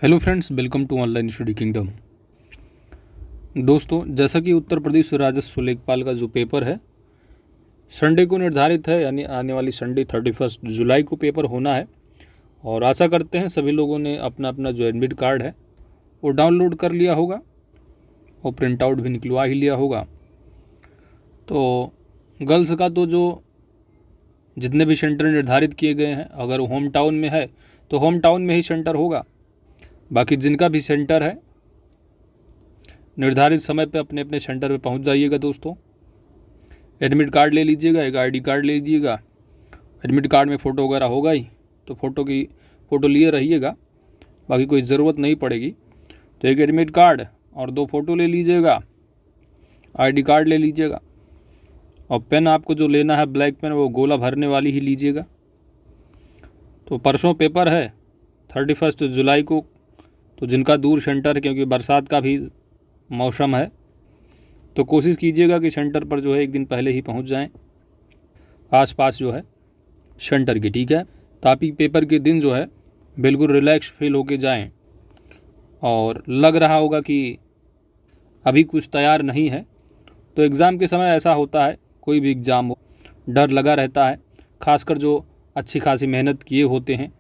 Hello friends, welcome to online study kingdom. दोस्तों, जैसा कि उत्तर प्रदेश राजस्व लेखपाल का जो पेपर है संडे को निर्धारित है, यानी आने वाली संडे 31 जुलाई को पेपर होना है। और आशा करते हैं सभी लोगों ने अपना अपना जो एडमिट कार्ड है वो डाउनलोड कर लिया होगा और प्रिंट आउट भी निकलवा ही लिया होगा। तो गर्ल्स का तो जो जितने भी सेंटर निर्धारित किए गए हैं, अगर होम टाउन में है तो होम टाउन में ही सेंटर होगा। बाकी जिनका भी सेंटर है निर्धारित समय पे अपने अपने सेंटर पे पहुंच जाइएगा। दोस्तों, एडमिट कार्ड ले लीजिएगा, एक आईडी कार्ड ले लीजिएगा। एडमिट कार्ड में फ़ोटो वगैरह होगा ही, तो फ़ोटो लिए रहिएगा, बाकी कोई ज़रूरत नहीं पड़ेगी। तो एक एडमिट कार्ड और 2 फ़ोटो ले लीजिएगा, आईडी कार्ड ले लीजिएगा। और पेन आपको जो लेना है ब्लैक पेन, वो गोला भरने वाली ही लीजिएगा। तो परसों पेपर है 31 जुलाई को। तो जिनका दूर सेंटर है, क्योंकि बरसात का भी मौसम है, तो कोशिश कीजिएगा कि सेंटर पर जो है एक दिन पहले ही पहुंच जाएं, आसपास जो है सेंटर की, ठीक है, ताकि पेपर के दिन जो है बिल्कुल रिलैक्स फील होके जाएं। और लग रहा होगा कि अभी कुछ तैयार नहीं है, तो एग्ज़ाम के समय ऐसा होता है, कोई भी एग्ज़ाम हो डर लगा रहता है, खासकर जो अच्छी खासी मेहनत किए होते हैं।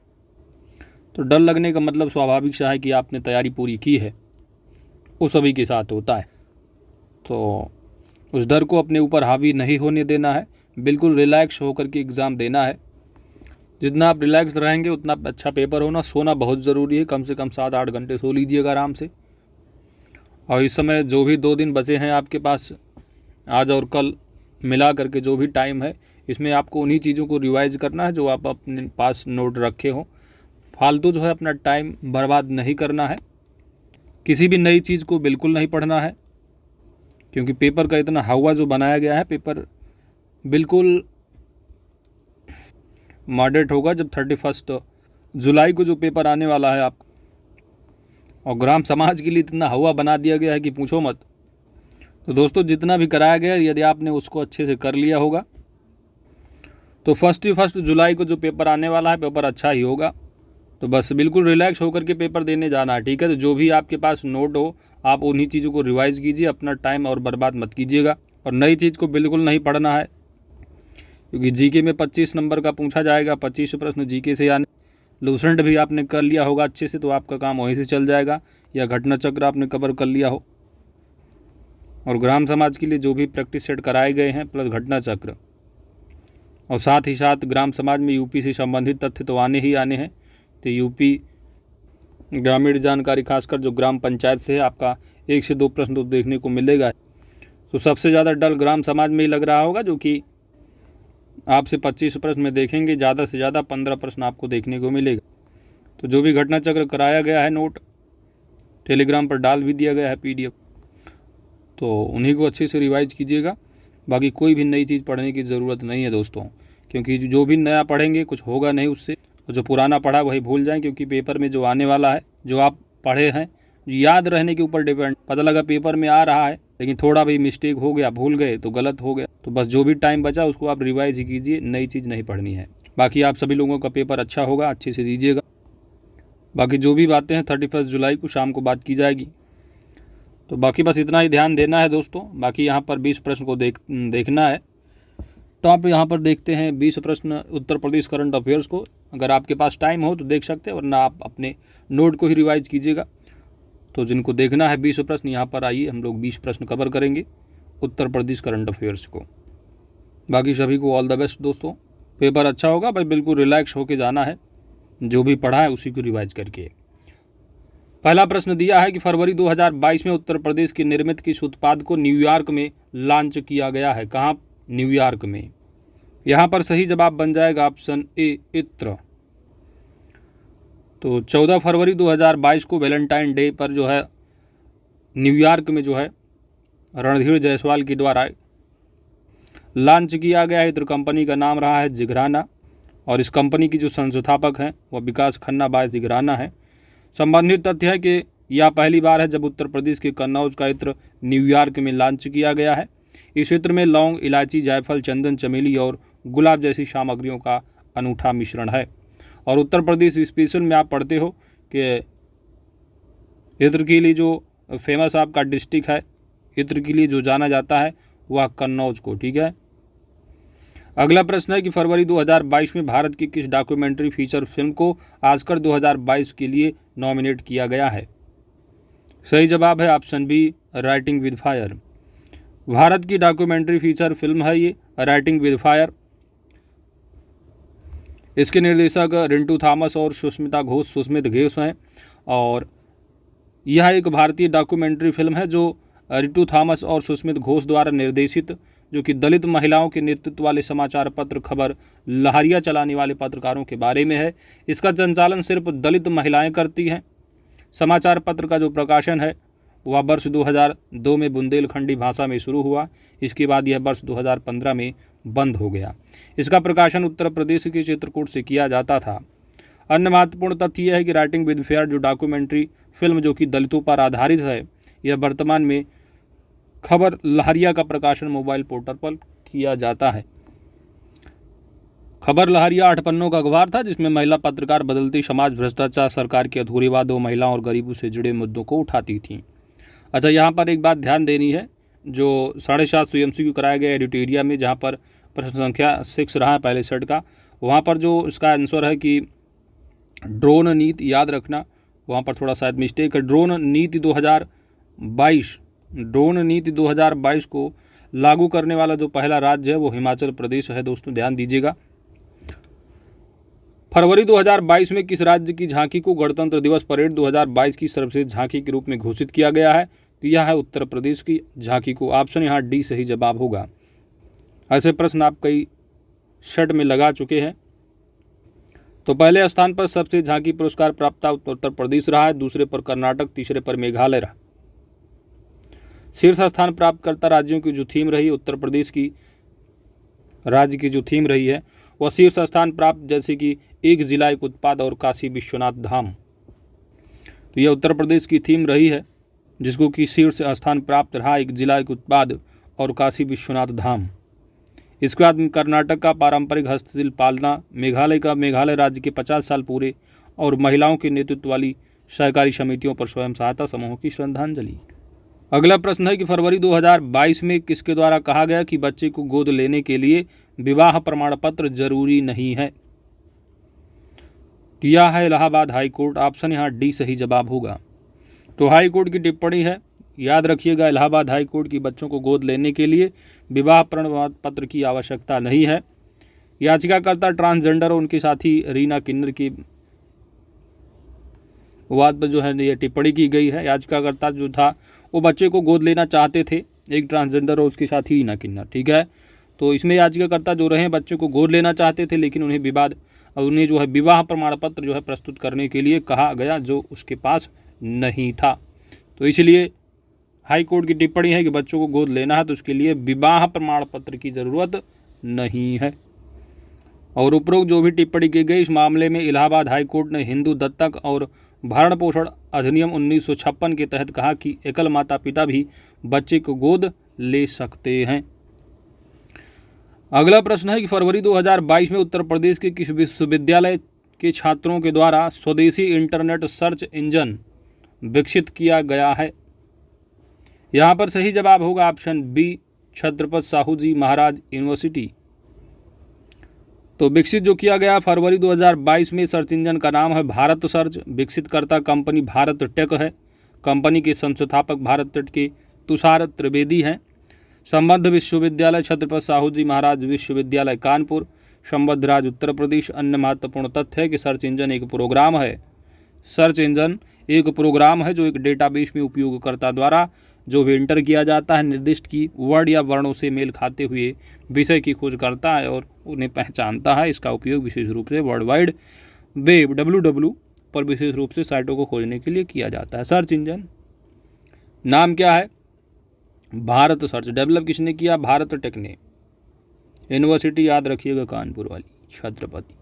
तो डर लगने का मतलब स्वाभाविक सा है कि आपने तैयारी पूरी की है, वो सभी के साथ होता है। तो उस डर को अपने ऊपर हावी नहीं होने देना है, बिल्कुल रिलैक्स होकर के एग्ज़ाम देना है। जितना आप रिलैक्स रहेंगे उतना अच्छा पेपर होना। सोना बहुत ज़रूरी है, कम से कम 7-8 घंटे सो लीजिएगा आराम से। और इस समय जो भी 2 दिन बचे हैं आपके पास, आज और कल मिला करके जो भी टाइम है, इसमें आपको उन्हीं चीज़ों को रिवाइज करना है जो आप अपने पास नोट रखे हो। फालतू जो है अपना टाइम बर्बाद नहीं करना है। किसी भी नई चीज़ को बिल्कुल नहीं पढ़ना है, क्योंकि पेपर का इतना हवा जो बनाया गया है, पेपर बिल्कुल मॉडरेट होगा जब 31 जुलाई को जो पेपर आने वाला है आप। और ग्राम समाज के लिए इतना हवा बना दिया गया है कि पूछो मत। तो दोस्तों, जितना भी कराया गया, यदि आपने उसको अच्छे से कर लिया होगा तो 1 जुलाई को जो पेपर आने वाला है, पेपर अच्छा ही होगा। तो बस बिल्कुल रिलैक्स होकर के पेपर देने जाना है, ठीक है। तो जो भी आपके पास नोट हो, आप उन्हीं चीज़ों को रिवाइज़ कीजिए, अपना टाइम और बर्बाद मत कीजिएगा। और नई चीज़ को बिल्कुल नहीं पढ़ना है, क्योंकि जीके में 25 नंबर का पूछा जाएगा, 25 प्रश्न जीके से आने। लूसेंट भी आपने कर लिया होगा अच्छे से, तो आपका काम वहीं से चल जाएगा, या घटना चक्र आपने कवर कर लिया हो। और ग्राम समाज के लिए जो भी प्रैक्टिस सेट कराए गए हैं, प्लस घटना चक्र, और साथ ही साथ ग्राम समाज में यूपी से संबंधित तथ्य तो आने ही आने हैं। तो यूपी ग्रामीण जानकारी, खासकर जो ग्राम पंचायत से है, आपका 1 से 2 प्रश्न तो देखने को मिलेगा। तो सबसे ज़्यादा डर ग्राम समाज में ही लग रहा होगा, जो कि आपसे 25 प्रश्न में देखेंगे, ज़्यादा से ज़्यादा 15 प्रश्न आपको देखने को मिलेगा। तो जो भी घटना चक्र कराया गया है, नोट टेलीग्राम पर डाल भी दिया गया है PDF, तो उन्हीं को अच्छे से रिवाइज कीजिएगा। बाकी कोई भी नई चीज़ पढ़ने की ज़रूरत नहीं है दोस्तों, क्योंकि जो भी नया पढ़ेंगे कुछ होगा नहीं उससे, और जो पुराना पढ़ा वही भूल जाएं। क्योंकि पेपर में जो आने वाला है, जो आप पढ़े हैं, याद रहने के ऊपर डिपेंड। पता लगा पेपर में आ रहा है, लेकिन थोड़ा भी मिस्टेक हो गया, भूल गए, तो गलत हो गया। तो बस जो भी टाइम बचा उसको आप रिवाइज ही कीजिए, नई चीज़ नहीं पढ़नी है। बाकी आप सभी लोगों का पेपर अच्छा होगा, अच्छे से दीजिएगा। बाकी जो भी बातें हैं 31 जुलाई को शाम को बात की जाएगी। तो बाकी बस इतना ही ध्यान देना है दोस्तों। बाकी यहाँ पर 20 प्रश्न को देखना है। तो आप यहाँ पर देखते हैं 20 प्रश्न उत्तर प्रदेश करंट अफेयर्स को। अगर आपके पास टाइम हो तो देख सकते हैं, वरना आप अपने नोट को ही रिवाइज कीजिएगा। तो जिनको देखना है 20 प्रश्न, यहाँ पर आइए, हम लोग 20 प्रश्न कवर करेंगे उत्तर प्रदेश करंट अफेयर्स को। बाकी सभी को ऑल द बेस्ट दोस्तों। पेपर अच्छा होगा भाई, बिल्कुल रिलैक्स होके जाना है, जो भी पढ़ा है उसी को रिवाइज करके। पहला प्रश्न दिया है कि फरवरी 2022 में उत्तर प्रदेश के निर्मित किस उत्पाद को न्यूयॉर्क में लॉन्च किया गया है? कहाँ? न्यूयॉर्क में। यहाँ पर सही जवाब बन जाएगा ऑप्शन ए, इत्र। तो 14 फरवरी 2022 को वैलेंटाइन डे पर जो है न्यूयॉर्क में जो है रणधीर जायसवाल के द्वारा लॉन्च किया गया है। इत्र कंपनी का नाम रहा है जिगराना, और इस कंपनी की जो संस्थापक हैं वह विकास खन्ना बाय जिगराना है। संबंधित तथ्य है कि यह पहली बार है जब उत्तर प्रदेश के कन्नौज का इत्र न्यूयॉर्क में लॉन्च किया गया है। इस इत्र में लौंग, इलायची, जायफल, चंदन, चमेली और गुलाब जैसी सामग्रियों का अनूठा मिश्रण है। और उत्तर प्रदेश स्पेशल में आप पढ़ते हो कि इत्र के लिए जो फेमस आपका डिस्ट्रिक्ट है, इत्र के लिए जो जाना जाता है वह कन्नौज को। ठीक है। अगला प्रश्न है कि फरवरी 2022 में भारत की किस डॉक्यूमेंट्री फीचर फिल्म को ऑस्कर 2022 के लिए नॉमिनेट किया गया है? सही जवाब है option B, writing with fire. Bharat की डॉक्यूमेंट्री फीचर फिल्म है ये राइटिंग विद फायर। इसके निर्देशक रिंटू थॉमस और सुस्मित घोष हैं और यह एक भारतीय डॉक्यूमेंट्री फिल्म है जो रिंटू थॉमस और सुस्मित घोष द्वारा निर्देशित, जो कि दलित महिलाओं के नेतृत्व वाले समाचार पत्र खबर लहरिया चलाने वाले पत्रकारों के बारे में है। इसका संचालन सिर्फ दलित महिलाएं करती हैं। समाचार पत्र का जो प्रकाशन है वह वर्ष 2002 में बुंदेलखंडी भाषा में शुरू हुआ। इसके बाद यह वर्ष 2015 में बंद हो गया। इसका प्रकाशन उत्तर प्रदेश के चित्रकूट से किया जाता था। अन्य महत्वपूर्ण तथ्य यह है कि राइटिंग विद फेयर जो डॉक्यूमेंट्री फिल्म जो कि दलितों पर आधारित है, यह वर्तमान में खबर लहरिया का प्रकाशन मोबाइल पोर्टल पर किया जाता है। खबर लहरिया 8 पन्नों का अखबार था जिसमें महिला पत्रकार बदलती समाज, भ्रष्टाचार, सरकार की अधूरीवाद, महिलाओं और गरीबों से जुड़े मुद्दों को उठाती थीं। अच्छा, यहाँ पर एक बात ध्यान देनी है, जो 750 MCQ कराया गया एडिटोरिया में, जहाँ पर प्रश्न संख्या 6 रहा है पहले सेट का, वहाँ पर जो इसका आंसर है कि ड्रोन नीति, याद रखना वहाँ पर थोड़ा शायद मिस्टेक है। ड्रोन नीति 2022 को लागू करने वाला जो पहला राज्य है वो हिमाचल प्रदेश है। दोस्तों ध्यान दीजिएगा। फरवरी 2022 में किस राज्य की झांकी को गणतंत्र दिवस परेड 2022 की सर्वश्रेष्ठ झांकी के रूप में घोषित किया गया है? तो यह है उत्तर प्रदेश की झांकी को। ऑप्शन यहाँ डी सही जवाब होगा। ऐसे प्रश्न आप कई सेट में लगा चुके हैं। तो पहले स्थान पर सबसे झांकी पुरस्कार प्राप्त उत्तर प्रदेश रहा है, दूसरे पर कर्नाटक, तीसरे पर मेघालय रहा। शीर्ष स्थान प्राप्तकर्ता राज्यों की जो थीम रही उत्तर प्रदेश की राज्य की जो थीम रही है वह शीर्ष स्थान प्राप्त, जैसे कि एक जिला एक उत्पाद और काशी विश्वनाथ धाम। तो यह उत्तर प्रदेश की थीम रही है जिसको कि शीर्ष स्थान प्राप्त रहा, एक जिला एक उत्पाद और काशी विश्वनाथ धाम। इसके बाद कर्नाटक का पारंपरिक हस्तशिल्प पालना, मेघालय राज्य के 50 साल पूरे और महिलाओं के नेतृत्व वाली सहकारी समितियों पर स्वयं सहायता समूहों की श्रद्धांजलि। अगला प्रश्न है कि फरवरी 2022 में किसके द्वारा कहा गया कि बच्चे को गोद लेने के लिए विवाह प्रमाण पत्र जरूरी नहीं है? यह है इलाहाबाद हाई कोर्ट। ऑप्शन यहाँ डी सही जवाब होगा। तो हाई कोर्ट की टिप्पणी है, याद रखिएगा, इलाहाबाद हाई कोर्ट की बच्चों को गोद लेने के लिए विवाह प्रमाण पत्र की आवश्यकता नहीं है। याचिकाकर्ता ट्रांसजेंडर और उनके साथी रीना किन्नर की वाद पर जो है ये टिप्पणी की गई है। याचिकाकर्ता जो था वो बच्चे को गोद लेना चाहते थे, एक ट्रांसजेंडर और उसके साथी रीना किन्नर। ठीक है। तो इसमें याचिकाकर्ता जो रहे बच्चे को गोद लेना चाहते थे, लेकिन उन्हें जो है विवाह प्रमाण पत्र जो है प्रस्तुत करने के लिए कहा गया जो उसके पास नहीं था। तो इसलिए हाई कोर्ट की टिप्पणी है कि बच्चों को गोद लेना है तो उसके लिए विवाह प्रमाण पत्र की ज़रूरत नहीं है। और उपरोक्त जो भी टिप्पणी की गई इस मामले में इलाहाबाद हाई कोर्ट ने हिंदू दत्तक और भरण पोषण अधिनियम 1956 के तहत कहा कि एकल माता पिता भी बच्चे को गोद ले सकते हैं। अगला प्रश्न है कि फरवरी 2022 में उत्तर प्रदेश के किस विश्वविद्यालय के छात्रों के द्वारा स्वदेशी इंटरनेट सर्च इंजन विकसित किया गया है? यहाँ पर सही जवाब होगा ऑप्शन बी, छत्रपति साहू जी महाराज यूनिवर्सिटी। तो विकसित जो किया गया फरवरी 2022 में सर्च इंजन का नाम है भारत सर्च। विकसितकर्ता कंपनी भारत टेक है। कंपनी के संस्थापक भारत टेक के तुषार त्रिवेदी हैं। संबद्ध विश्वविद्यालय छत्रपति साहू जी महाराज विश्वविद्यालय कानपुर, संबद्ध राज्य उत्तर प्रदेश। अन्य महत्वपूर्ण तथ्य है कि सर्च इंजन एक प्रोग्राम है। सर्च इंजन एक प्रोग्राम है जो एक डेटाबेस में उपयोगकर्ता द्वारा जो भी एंटर किया जाता है निर्दिष्ट की वर्ड या वर्णों से मेल खाते हुए विषय की खोज करता है और उन्हें पहचानता है। इसका उपयोग विशेष रूप से वर्ल्ड वाइड वेब WWW पर विशेष रूप से साइटों को खोजने के लिए किया जाता है। सर्च इंजन नाम क्या है? भारत सर्च। डेवलप किसने किया? भारत टेक ने। यूनिवर्सिटी याद रखिएगा कानपुर वाली, छत्रपति।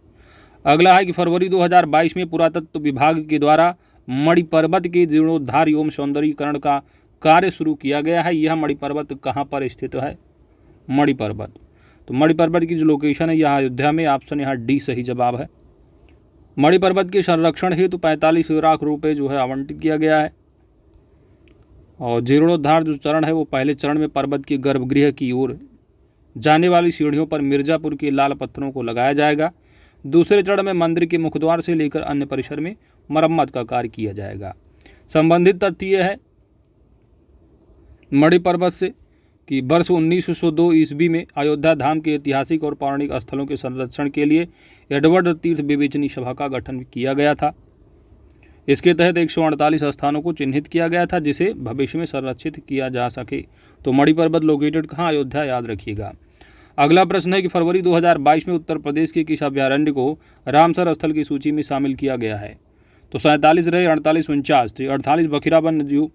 अगला है कि फरवरी 2022 में पुरातत्व विभाग के द्वारा मणि पर्वत के जीर्णोद्धार एवं सौंदर्यीकरण का कार्य शुरू किया गया है। यह मणि पर्वत कहाँ पर स्थित है? मणि पर्वत। तो मणि पर्वत की जो लोकेशन है यहाँ अयोध्या में। ऑप्शन यहाँ डी सही जवाब है। मणि पर्वत के संरक्षण हेतु 45 लाख रुपये जो है आवंटित किया गया है। और जीर्णोद्धार जो चरण है वो पहले चरण में पर्वत के गर्भगृह की ओर जाने वाली सीढ़ियों पर मिर्जापुर के लाल पत्थरों को लगाया जाएगा। दूसरे चरण में मंदिर के मुखद्वार से लेकर अन्य परिसर में मरम्मत का कार्य किया जाएगा। संबंधित तथ्य यह है मणि पर्वत से कि वर्ष 1902 ईस्वी में अयोध्या धाम के ऐतिहासिक और पौराणिक स्थलों के संरक्षण के लिए एडवर्ड तीर्थ विवेचनी सभा का गठन किया गया था। इसके तहत 148 स्थानों को चिन्हित किया गया था जिसे भविष्य में संरक्षित किया जा सके। तो मणि पर्वत लोकेटेड कहाँ? अयोध्या, याद रखिएगा। अगला प्रश्न है कि फरवरी 2022 में उत्तर प्रदेश के किस अभ्यारण्य को रामसर स्थल की सूची में शामिल किया गया है? तो 47 रहे, 48, 49, 48 बखीरावन जीव,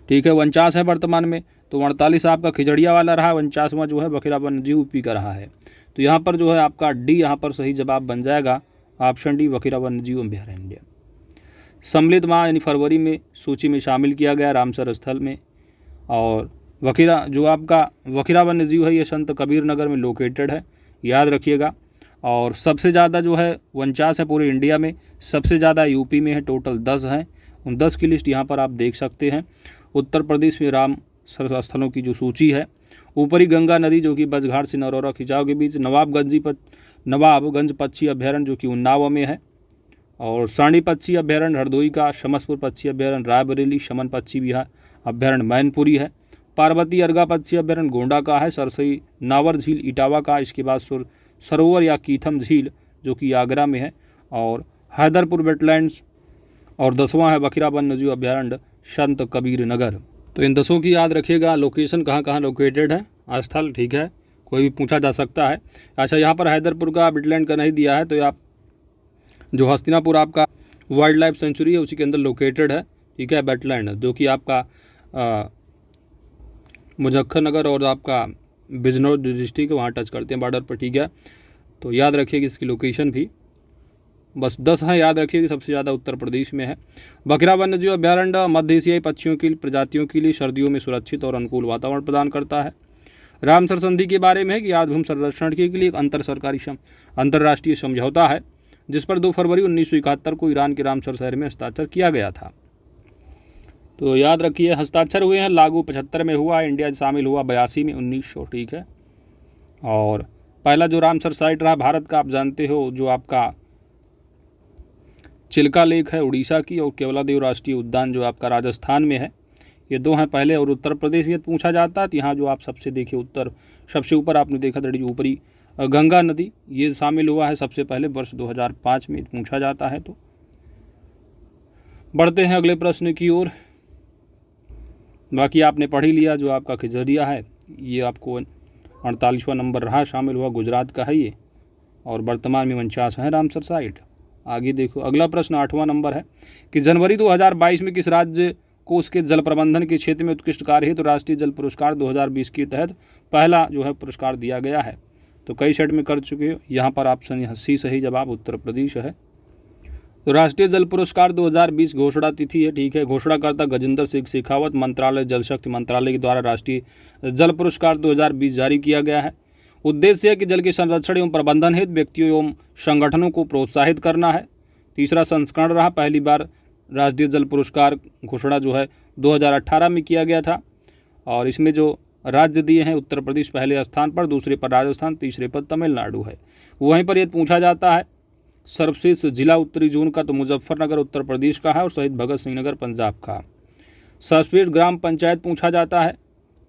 ठीक है, 49 है वर्तमान में। तो 48 आपका खिजड़िया वाला रहा, 49वां जो है बखीरावन जीव यूपी का रहा है। तो यहाँ पर जो है आपका डी यहाँ पर सही जवाब बन जाएगा, ऑप्शन डी बखीरावन जीव अभ्यारण्य। सम्मिलित माह यानी फरवरी में सूची में शामिल किया गया रामसर स्थल में। और जो आपका वखीरा वन्य जीव है ये संत कबीर नगर में लोकेटेड है, याद रखिएगा। और सबसे ज़्यादा जो है 49 है पूरे इंडिया में, सबसे ज़्यादा यूपी में है, टोटल 10 हैं। उन 10 की लिस्ट यहाँ पर आप देख सकते हैं। उत्तर प्रदेश में रामसर स्थलों की जो सूची है, ऊपरी गंगा नदी जो कि बसघाट से नरौरा खिंचाव के बीच, नवाबगंज पक्षी अभ्यारण्य जो कि उन्नाव में है, और साणी पक्षी अभ्यारण्य हरदोई का, शमसपुर पक्षी अभ्यारण्य रायबरेली, शमन पक्षी विहार अभ्यारण्य मैनपुरी है, पार्वती अर्गा पक्षी अभ्यारण्य गोंडा का है, सरसई नावर झील इटावा का, इसके बाद सरोवर या कीथम झील जो कि आगरा में है, और हैदरपुर वेटलैंड्स, और 10वां है बखीरा वन्यजीव अभ्यारण्य संत कबीर नगर। तो इन 10 की याद रखिएगा, लोकेशन कहाँ कहाँ लोकेटेड है स्थल, ठीक है, कोई भी पूछा जा सकता है। अच्छा, यहाँ पर हैदरपुर का वेटलैंड का नहीं दिया है, तो आप जो हस्तिनापुर आपका वाइल्ड लाइफ सेंचुरी है उसी के अंदर लोकेटेड है, ठीक है, वेटलैंड जो कि आपका मुजफ्फरनगर और आपका बिजनौर डिस्ट्रिक्ट वहाँ टच करते हैं बॉर्डर पर, ठीक है। तो याद रखिएगा इसकी लोकेशन भी, बस 10 है, याद रखिएगा सबसे ज़्यादा उत्तर प्रदेश में है। बखीरा वन्यजीव अभ्यारण्य मध्य एशियाई पक्षियों की प्रजातियों के लिए सर्दियों में सुरक्षित और अनुकूल वातावरण प्रदान करता है। रामसर संधि के बारे में है कि आर्द्रभूमि संरक्षण के लिए एक अंतर्राष्ट्रीय समझौता है जिस पर 2 फरवरी 1971 को ईरान के रामसर शहर में हस्ताक्षर किया गया था। तो याद रखिए हस्ताक्षर हुए हैं, लागू 75 में हुआ, इंडिया शामिल हुआ 82 में, 1900, ठीक है। और पहला जो रामसर साइट रहा भारत का, आप जानते हो, जो आपका चिल्का लेक है उड़ीसा की, और केवलादेव राष्ट्रीय उद्यान जो आपका राजस्थान में है, ये 2 हैं पहले। और उत्तर प्रदेश में पूछा जाता है तो यहाँ जो आप सबसे देखिए सबसे ऊपर आपने देखा था जो ऊपरी गंगा नदी, ये शामिल हुआ है सबसे पहले वर्ष 2005 में, पूछा जाता है। तो बढ़ते हैं अगले प्रश्न की ओर। बाकी आपने पढ़ ही लिया, जो आपका खिजड़िया है ये आपको 48वां नंबर रहा, शामिल हुआ, गुजरात का है ये, और वर्तमान में 49 है रामसर साइट। आगे देखो अगला प्रश्न 8वां नंबर है कि जनवरी 2022 में किस राज्य को उसके जल प्रबंधन के क्षेत्र में उत्कृष्ट कार्य हेतु राष्ट्रीय जल पुरस्कार 2020 के तहत पहला जो है पुरस्कार दिया गया है? तो कई सेट में कर चुके हो, यहाँ पर ऑप्शन सी सही जवाब उत्तर प्रदेश है। तो राष्ट्रीय जल पुरस्कार 2020 घोषणा तिथि है, ठीक है, घोषणाकर्ता गजेंद्र सिंह शेखावत, मंत्रालय जल शक्ति मंत्रालय के द्वारा राष्ट्रीय जल पुरस्कार 2020 जारी किया गया है। उद्देश्य है कि जल के संरक्षण एवं प्रबंधन हेतु व्यक्तियों एवं संगठनों को प्रोत्साहित करना है। तीसरा संस्करण रहा, पहली बार राष्ट्रीय जल पुरस्कार घोषणा जो है 2018 में किया गया था, और इसमें जो राज्य दिए हैं उत्तर प्रदेश पहले स्थान पर, दूसरे पर राजस्थान, तीसरे पर तमिलनाडु है। वहीं पर यह पूछा जाता है सर्वश्रेष्ठ जिला उत्तरी जोन का, तो मुजफ्फरनगर उत्तर प्रदेश का है, और शहीद भगत सिंह नगर पंजाब का। सर्वश्रेष्ठ ग्राम पंचायत पूछा जाता है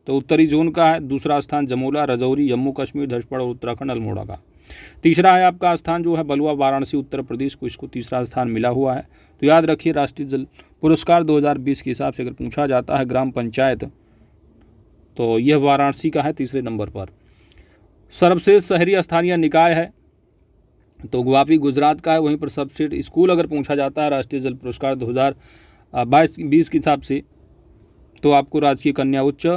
तो उत्तरी जोन का है, दूसरा स्थान जमोला रजौरी जम्मू कश्मीर धर्षपड़ और उत्तराखंड अल्मोड़ा का। तीसरा है आपका स्थान जो है बलुआ वाराणसी उत्तर प्रदेश को, इसको तीसरा स्थान मिला हुआ है। तो याद रखिए राष्ट्रीय जल पुरस्कार 2020 के हिसाब से अगर पूछा जाता है ग्राम पंचायत, तो यह वाराणसी का है तीसरे नंबर पर। सर्वश्रेष्ठ शहरी स्थानीय निकाय है तो गुवाहाटी गुजरात का है। वहीं पर सर्वश्रेष्ठ स्कूल अगर पूछा जाता है राष्ट्रीय जल पुरस्कार 2022-20 के हिसाब से, तो आपको राजकीय कन्या उच्च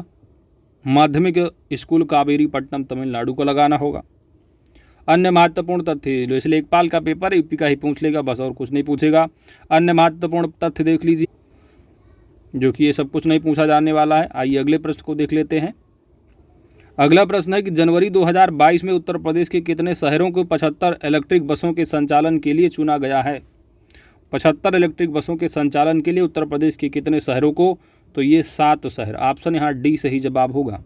माध्यमिक स्कूल कावेरी पट्टनम तमिलनाडु को लगाना होगा। अन्य महत्वपूर्ण तथ्य, जैसे लेखपाल का पेपर यूपी का ही पूछ लेगा, बस और कुछ नहीं पूछेगा। अन्य महत्वपूर्ण तथ्य देख लीजिए, जो कि ये सब कुछ नहीं पूछा जाने वाला है। आइए अगले प्रश्न को देख लेते हैं। अगला प्रश्न है कि जनवरी 2022 में उत्तर प्रदेश के कितने शहरों को 75 इलेक्ट्रिक बसों के संचालन के लिए चुना गया है? 75 इलेक्ट्रिक बसों के संचालन के लिए उत्तर प्रदेश के कितने शहरों को तो ये 7 शहर। ऑप्शन यहाँ डी सही जवाब होगा।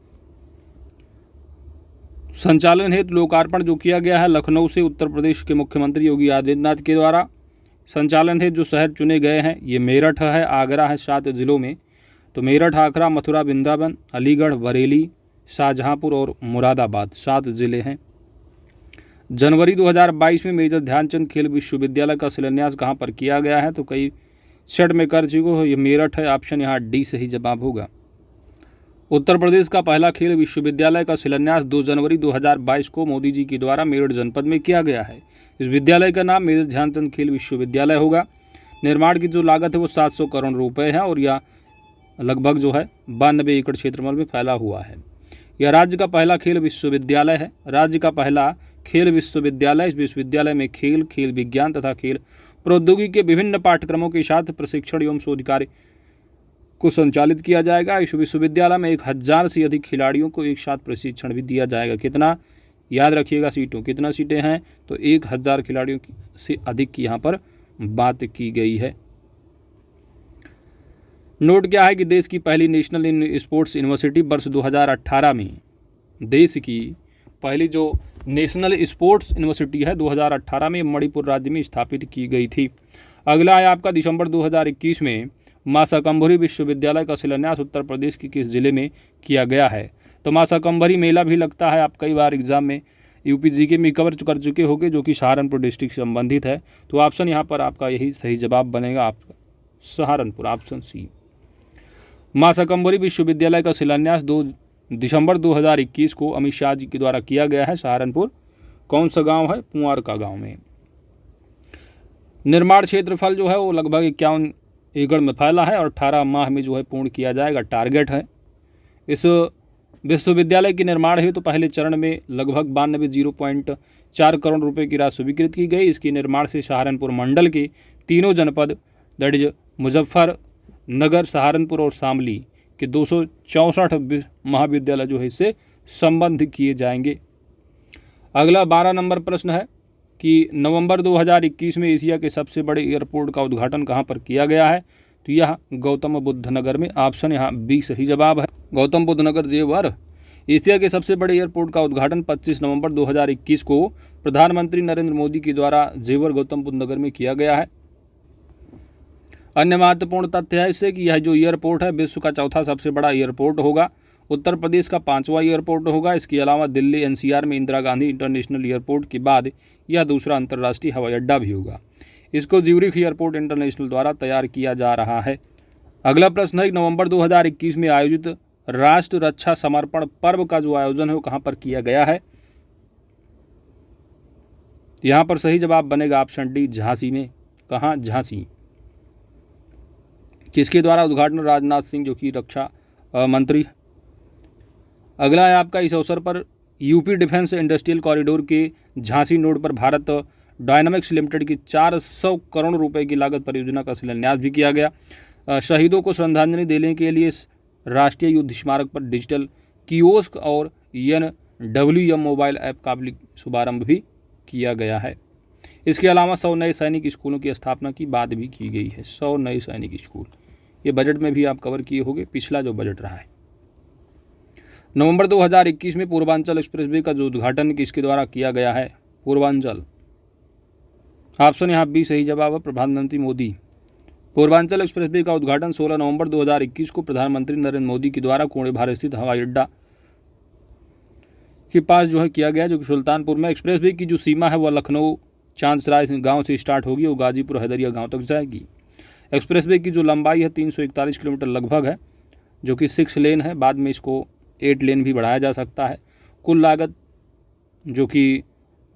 संचालन हेतु लोकार्पण जो किया गया है लखनऊ से उत्तर प्रदेश के मुख्यमंत्री योगी आदित्यनाथ के द्वारा। संचालन हेतु जो शहर चुने गए हैं ये मेरठ है, आगरा है, 7 जिलों में। तो मेरठ, आगरा, मथुरा, वृंदावन, अलीगढ़, बरेली, शाहजहांपुर और मुरादाबाद 7 जिले हैं। जनवरी 2022 में मेजर ध्यानचंद खेल विश्वविद्यालय का शिलान्यास कहाँ पर किया गया है? तो कई सेट में कर चुके हो, ये मेरठ है। ऑप्शन यहाँ डी सही जवाब होगा। उत्तर प्रदेश का पहला खेल विश्वविद्यालय का शिलान्यास 2 जनवरी 2022 को मोदी जी के द्वारा मेरठ जनपद में किया गया है। इस विद्यालय का नाम मेजर ध्यानचंद खेल विश्वविद्यालय होगा। निर्माण की जो लागत है वो 700 करोड़ रुपए है और यह लगभग जो है 92 एकड़ क्षेत्रफल में फैला हुआ है। यह राज्य का पहला खेल विश्वविद्यालय है। राज्य का पहला खेल विश्वविद्यालय। इस विश्वविद्यालय में खेल, खेल विज्ञान तथा खेल प्रौद्योगिकी के विभिन्न पाठ्यक्रमों के साथ प्रशिक्षण एवं शोध कार्य को संचालित किया जाएगा। इस विश्वविद्यालय में 1000 से अधिक खिलाड़ियों को एक साथ प्रशिक्षण भी दिया जाएगा। कितना? याद रखिएगा सीटों, कितना सीटें हैं? तो 1000 खिलाड़ियों से अधिक की यहाँ पर बात की गई है। नोट क्या है कि देश की पहली नेशनल स्पोर्ट्स यूनिवर्सिटी वर्ष 2018 में, देश की पहली जो नेशनल स्पोर्ट्स यूनिवर्सिटी है 2018 में मणिपुर राज्य में स्थापित की गई थी। अगला है आपका दिसंबर 2021 में मां शाकंभरी विश्वविद्यालय का शिलान्यास उत्तर प्रदेश के किस जिले में किया गया है? तो मां शाकंभरी मेला भी लगता है, आप कई बार एग्जाम में यूपी जीके में कवर कर चुके होंगे, जो कि सहारनपुर डिस्ट्रिक्ट से संबंधित है। तो ऑप्शन यहाँ पर आपका यही सही जवाब बनेगा, आपका सहारनपुर, ऑप्शन सी। मां शाकंभरी विश्वविद्यालय का शिलान्यास 2 दिसंबर 2021 को अमित शाह जी के द्वारा किया गया है। सहारनपुर कौन सा गांव है? पुआर का गांव में। निर्माण क्षेत्रफल जो है वो लगभग 51 एकड़ में फैला है और 18 माह में जो है पूर्ण किया जाएगा, टारगेट है। इस विश्वविद्यालय के निर्माण हेतु तो पहले चरण में लगभग 0.4 करोड़ रुपए की राशि स्वीकृत की गई। इसके निर्माण से सहारनपुर मंडल के तीनों जनपद दैट इज मुजफ्फरनगर, सहारनपुर और शामली के 264 महाविद्यालय जो है इससे संबद्ध किए जाएंगे। अगला 12 नंबर प्रश्न है कि नवंबर 2021 में एशिया के सबसे बड़े एयरपोर्ट का उद्घाटन कहां पर किया गया है? तो यह गौतम बुद्ध नगर में। ऑप्शन यहाँ बी सही जवाब है, गौतम बुद्ध नगर जेवर। एशिया के सबसे बड़े एयरपोर्ट का उद्घाटन 25 नवंबर 2021 को प्रधानमंत्री नरेंद्र मोदी के द्वारा जेवर गौतम बुद्ध नगर में किया गया है। अन्य महत्वपूर्ण तथ्य है इससे कि यह जो एयरपोर्ट है विश्व का चौथा सबसे बड़ा एयरपोर्ट होगा, उत्तर प्रदेश का 5वां एयरपोर्ट होगा। इसके अलावा दिल्ली एनसीआर में इंदिरा गांधी इंटरनेशनल एयरपोर्ट के बाद यह दूसरा अंतर्राष्ट्रीय हवाई अड्डा भी होगा। इसको ज्यूरिख एयरपोर्ट इंटरनेशनल द्वारा तैयार किया जा रहा है। अगला प्रश्न है नवंबर 2021 में आयोजित राष्ट्र रक्षा समर्पण पर्व का जो आयोजन है वो कहाँ पर किया गया है? यहाँ पर सही जवाब बनेगा ऑप्शन डी, झांसी में। कहाँ? झांसी। किसके द्वारा उद्घाटन? राजनाथ सिंह जो कि रक्षा मंत्री। अगला है आपका इस अवसर पर यूपी डिफेंस इंडस्ट्रियल कॉरिडोर के झांसी नोड पर भारत डायनामिक्स लिमिटेड की 400 करोड़ रुपए की लागत परियोजना का शिलान्यास भी किया गया। शहीदों को श्रद्धांजलि देने के लिए राष्ट्रीय युद्ध स्मारक पर डिजिटल कियोस्क और NWM मोबाइल ऐप का भी शुभारंभ भी किया गया है। इसके अलावा 100 नए सैनिक स्कूलों की स्थापना की बात भी की गई है। 100 नए सैनिक स्कूल, ये बजट में भी आप कवर किए होंगे, पिछला जो बजट रहा है। नवंबर 2021 में पूर्वांचल एक्सप्रेसवे का जो उद्घाटन किसके द्वारा किया गया है? पूर्वांचल। ऑप्शन यहाँ बी सही जवाब है, प्रधानमंत्री मोदी। पूर्वांचल एक्सप्रेसवे का उद्घाटन 16 नवंबर 2021 को प्रधानमंत्री नरेंद्र मोदी के द्वारा कोणे भारत स्थित हवाई अड्डा के पास जो है किया गया, जो कि सुल्तानपुर में। एक्सप्रेसवे की जो सीमा है वह लखनऊ चांदसराय गांव से स्टार्ट होगी और गाजीपुर हैदरिया गांव तक जाएगी। एक्सप्रेसवे की जो लंबाई है 341 किलोमीटर लगभग है, जो कि 6 लेन है। बाद में इसको 8 लेन भी बढ़ाया जा सकता है। कुल लागत जो कि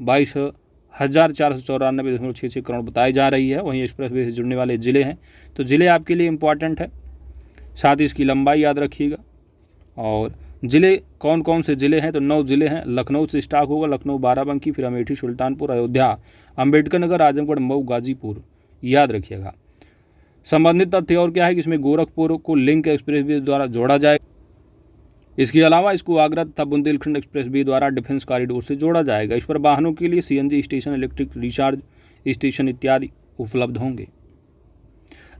22,494.66 करोड़ बताई जा रही है। वहीं एक्सप्रेसवे से जुड़ने वाले ज़िले हैं, तो ज़िले आपके लिए इम्पॉर्टेंट है, साथ ही इसकी लंबाई याद रखिएगा। और ज़िले कौन कौन से ज़िले हैं? तो 9 ज़िले हैं। लखनऊ से स्टार्ट होगा, लखनऊ, बाराबंकी, फिर अमेठी, सुल्तानपुर, अयोध्या, अम्बेडकर नगर, आजमगढ़, मऊ, गाजीपुर, याद रखिएगा। संबंधित तथ्य और क्या है कि इसमें गोरखपुर को लिंक एक्सप्रेसवे द्वारा जोड़ा जाएगा। इसके अलावा इसको आगरा तथा बुंदेलखंड एक्सप्रेसवे द्वारा डिफेंस कॉरिडोर से जोड़ा जाएगा। इस पर वाहनों के लिए CNG station, electric recharge station इत्यादि उपलब्ध होंगे।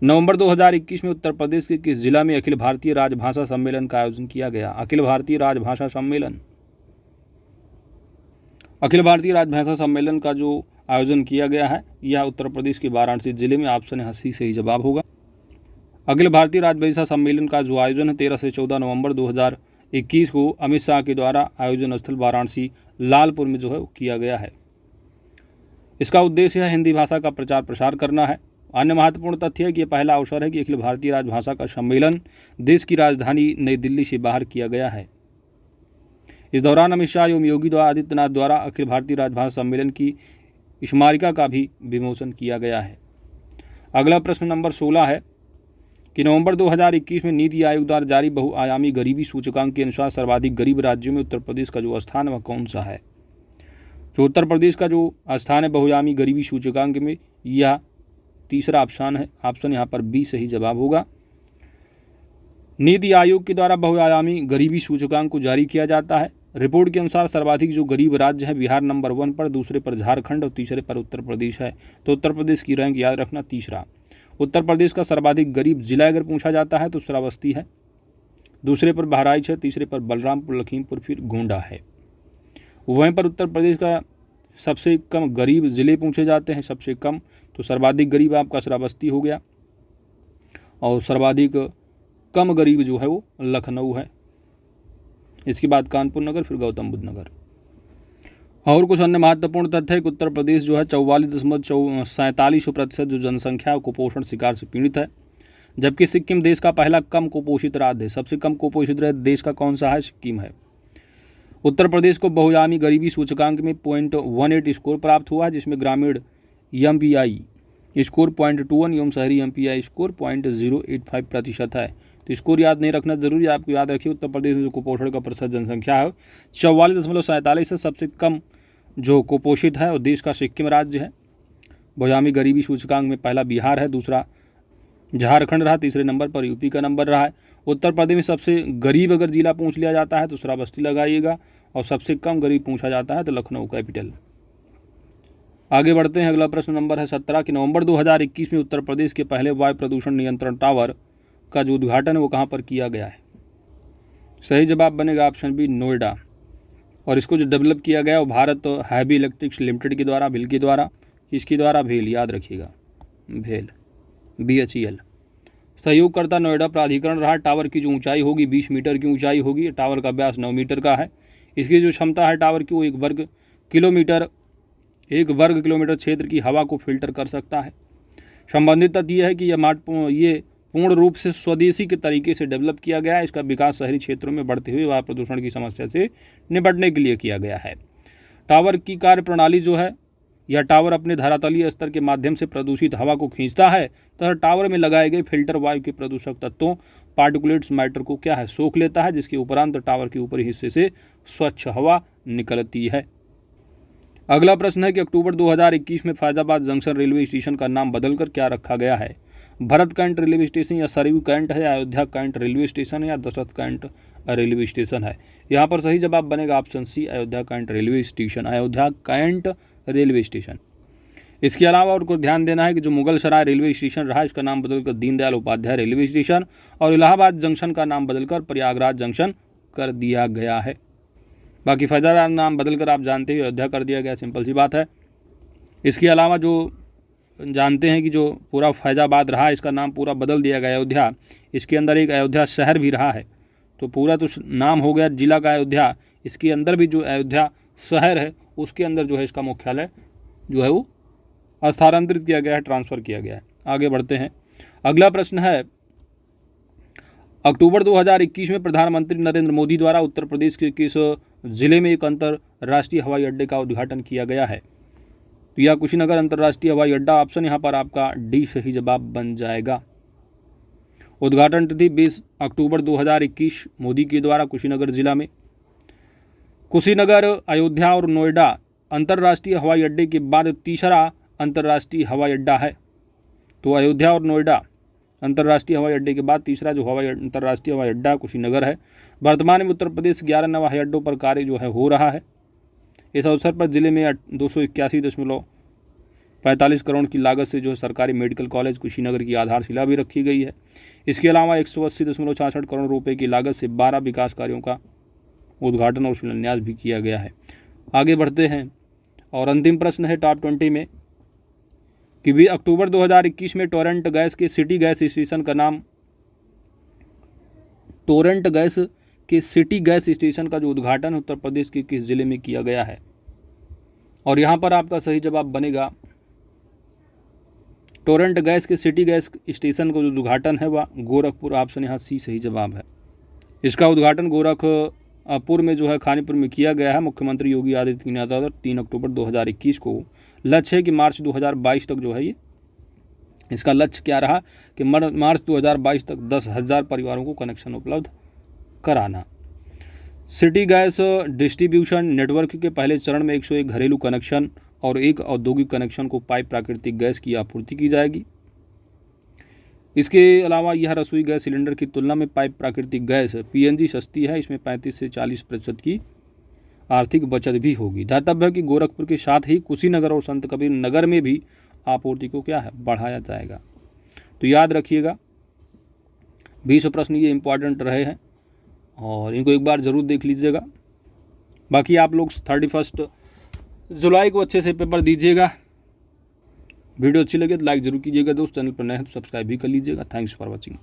नवंबर 2021 में उत्तर प्रदेश के किस जिला में अखिल भारतीय राजभाषा सम्मेलन का आयोजन किया गया? अखिल भारतीय राजभाषा सम्मेलन, अखिल भारतीय राजभाषा सम्मेलन का जो आयोजन किया गया है यह उत्तर प्रदेश के वाराणसी जिले में। ऑप्शन है सी सही जवाब होगा। अखिल भारतीय राजभाषा सम्मेलन का जो आयोजन है 13 से 14 नवंबर 2021 को अमित शाह के द्वारा आयोजन स्थल वाराणसी लालपुर में जो है किया गया है। इसका उद्देश्य है हिंदी भाषा का प्रचार प्रसार करना है। अन्य महत्वपूर्ण तथ्य है कि यह पहला अवसर है कि अखिल भारतीय राजभाषा का सम्मेलन देश की राजधानी नई दिल्ली से बाहर किया गया है। इस दौरान अमित शाह एवं योगी आदित्यनाथ द्वारा अखिल भारतीय राजभाषा सम्मेलन की स्मारिका का भी विमोचन किया गया है। अगला प्रश्न नंबर 16 है कि नवंबर 2021 में नीति आयोग द्वारा जारी बहुआयामी गरीबी सूचकांक के अनुसार सर्वाधिक गरीब राज्यों में उत्तर प्रदेश का जो स्थान है वह कौन सा है? जो उत्तर प्रदेश का जो स्थान है बहुआयामी गरीबी सूचकांक में, यह तीसरा ऑप्शन है। ऑप्शन यहाँ पर बी सही जवाब होगा। नीति आयोग के द्वारा बहुआयामी गरीबी सूचकांक को जारी किया जाता है। रिपोर्ट के अनुसार सर्वाधिक जो गरीब राज्य है बिहार नंबर 1 पर, दूसरे पर झारखंड और तीसरे पर उत्तर प्रदेश है। तो उत्तर प्रदेश की रैंक याद रखना तीसरा। उत्तर प्रदेश का सर्वाधिक गरीब जिला अगर पूछा जाता है तो श्रावस्ती है, दूसरे पर बहराइच है, तीसरे पर बलरामपुर, लखीमपुर, फिर गोंडा है। वहीं पर उत्तर प्रदेश का सबसे कम गरीब ज़िले पूछे जाते हैं, सबसे कम तो सर्वाधिक गरीब आपका श्रावस्ती हो गया और सर्वाधिक कम गरीब जो है वो लखनऊ है। इसके बाद कानपुर नगर, फिर गौतम बुद्ध नगर। और कुछ अन्य महत्वपूर्ण तथ्य है कि उत्तर प्रदेश जो है 44.47% जो जनसंख्या कुपोषण शिकार से पीड़ित है, जबकि सिक्किम देश का पहला कम कुपोषित राज्य है। सबसे कम कुपोषित राज्य देश का कौन सा है? सिक्किम है। उत्तर प्रदेश को बहुआयामी गरीबी सूचकांक में 0.18 स्कोर प्राप्त हुआ है, जिसमें ग्रामीण MPI स्कोर 0.21 एवं शहरी MPI स्कोर 0.085% है। तो स्कोर याद नहीं रखना जरूरी है, आपको याद रखिए उत्तर प्रदेश में जो कुपोषण का प्रतिशत जनसंख्या है 44.47 है। सबसे कम जो कुपोषित है और देश का सिक्किम राज्य है। बहुआयामी गरीबी सूचकांक में पहला बिहार है, दूसरा झारखंड रहा, तीसरे नंबर पर यूपी का नंबर रहा है। उत्तर प्रदेश में सबसे गरीब अगर जिला पूछ लिया जाता है तो श्रावस्ती लगाइएगा, और सबसे कम गरीब पूछा जाता है तो लखनऊ कैपिटल। आगे बढ़ते हैं। अगला प्रश्न नंबर है 17 कि नवंबर 2021 में उत्तर प्रदेश के पहले वायु प्रदूषण नियंत्रण टावर का जो उद्घाटन है वो कहाँ पर किया गया है? सही जवाब बनेगा ऑप्शन बी, नोएडा। और इसको जो डेवलप किया गया वो भारत हैवी इलेक्ट्रिक्स लिमिटेड के द्वारा, भेल के द्वारा। किसके द्वारा? भेल, याद रखिएगा, भेल, BHEL। सहयोगकर्ता नोएडा प्राधिकरण रहा। टावर की जो ऊंचाई होगी 20 मीटर की ऊंचाई होगी। टावर का व्यास 9 मीटर का है। इसकी जो क्षमता है टावर की वो 1 वर्ग किलोमीटर क्षेत्र की हवा को फिल्टर कर सकता है। संबंधित तथ्य यह है कि ये पूर्ण रूप से स्वदेशी के तरीके से डेवलप किया गया है। इसका विकास शहरी क्षेत्रों में बढ़ते हुए वायु प्रदूषण की समस्या से निपटने के लिए किया गया है। टावर की कार्य प्रणाली जो है, यह टावर अपने धरातलीय स्तर के माध्यम से प्रदूषित हवा को खींचता है तथा टावर में लगाए गए फिल्टर वायु के प्रदूषक तत्वों पार्टिकुलेट्स मैटर को क्या है? सोख लेता है, जिसके उपरांत टावर के ऊपरी हिस्से से स्वच्छ हवा निकलती है। अगला प्रश्न है कि अक्टूबर 2021 में फैजाबाद जंक्शन रेलवे स्टेशन का नाम बदलकर क्या रखा गया है? भरत कैंट रेलवे स्टेशन या सरयू कैंट है, अयोध्या कैंट रेलवे स्टेशन है, या दशरथ कैंट रेलवे स्टेशन है? यहाँ पर सही जवाब बनेगा option C, Ayodhya cantt railway station. Ayodhya cantt railway station. इसके अलावा और कुछ ध्यान देना है कि जो मुगल सराय रेलवे स्टेशन रहा इसका नाम बदलकर दीनदयाल उपाध्याय रेलवे स्टेशन, और इलाहाबाद जंक्शन का नाम बदलकर प्रयागराज जंक्शन कर दिया गया है। बाकी फैजाबाद नाम बदलकर आप जानते हैं अयोध्या कर दिया गया, सिंपल सी बात है। इसके अलावा जो जानते हैं कि जो पूरा फैजाबाद रहा इसका नाम पूरा बदल दिया गया अयोध्या। इसके अंदर एक अयोध्या शहर भी रहा है, तो पूरा तो नाम हो गया जिला का अयोध्या, इसके अंदर भी जो अयोध्या शहर है उसके अंदर जो है इसका मुख्यालय जो है वो स्थानांतरित किया गया है, ट्रांसफ़र किया गया है। आगे बढ़ते हैं। अगला प्रश्न है, अक्टूबर 2021 में प्रधानमंत्री नरेंद्र मोदी द्वारा उत्तर प्रदेश के किस जिले में एक अंतर्राष्ट्रीय हवाई अड्डे का उद्घाटन किया गया है? तो यह कुशीनगर अंतर्राष्ट्रीय हवाई अड्डा। ऑप्शन यहाँ पर आपका डी सही जवाब बन जाएगा। उद्घाटन तिथि 20 अक्टूबर 2021 मोदी के द्वारा कुशीनगर जिला में। कुशीनगर, अयोध्या और नोएडा अंतर्राष्ट्रीय हवाई अड्डे के बाद तीसरा अंतर्राष्ट्रीय हवाई अड्डा है। तो अयोध्या और नोएडा अंतर्राष्ट्रीय हवाई अड्डे के बाद तीसरा जो अंतर्राष्ट्रीय हवाई अड्डा कुशीनगर है। वर्तमान में उत्तर प्रदेश 11 नए हवाई अड्डों पर कार्य जो है हो रहा है। इस अवसर पर जिले में 281.65 45 करोड़ की लागत से जो है सरकारी मेडिकल कॉलेज कुशीनगर की आधारशिला भी रखी गई है। इसके अलावा 180.66 करोड़ रुपए की लागत से 12 विकास कार्यों का उद्घाटन और शिलान्यास भी किया गया है। आगे बढ़ते हैं और अंतिम प्रश्न है टॉप 20 में कि भी अक्टूबर 2021 में टोरेंट गैस के सिटी गैस स्टेशन का नाम टोरेंट गैस के सिटी गैस स्टेशन का जो उद्घाटन उत्तर प्रदेश के किस जिले में किया गया है? और यहाँ पर आपका सही जवाब बनेगा टोरेंट गैस के सिटी गैस स्टेशन का जो उद्घाटन है वह गोरखपुर। ऑप्शन यहाँ सी सही जवाब है। इसका उद्घाटन गोरखपुर में जो है खानीपुर में किया गया है। मुख्यमंत्री योगी आदित्यनाथ द्वारा 3 अक्टूबर 2021 को। लक्ष्य है कि मार्च 2022 तक जो है ये इसका लक्ष्य क्या रहा कि मार्च 2022 तक 10,000 परिवारों को कनेक्शन उपलब्ध कराना। सिटी गैस डिस्ट्रीब्यूशन नेटवर्क के पहले चरण में 101 घरेलू कनेक्शन और 1 औद्योगिक कनेक्शन को पाइप प्राकृतिक गैस की आपूर्ति की जाएगी। इसके अलावा यह रसोई गैस सिलेंडर की तुलना में पाइप प्राकृतिक गैस पीएनजी सस्ती है। इसमें 35 से 40% की आर्थिक बचत भी होगी। ध्यातव्य है कि गोरखपुर के साथ ही कुशीनगर और संत कबीर नगर में भी आपूर्ति को क्या है बढ़ाया जाएगा। तो याद रखिएगा 20 प्रश्न ये इंपॉर्टेंट रहे हैं और इनको एक बार ज़रूर देख लीजिएगा। बाकी आप लोग 31 जुलाई को अच्छे से पेपर दीजिएगा। वीडियो अच्छी लगे तो लाइक ज़रूर कीजिएगा दोस्त। चैनल पर नए हैं तो सब्सक्राइब भी कर लीजिएगा। Thanks for watching.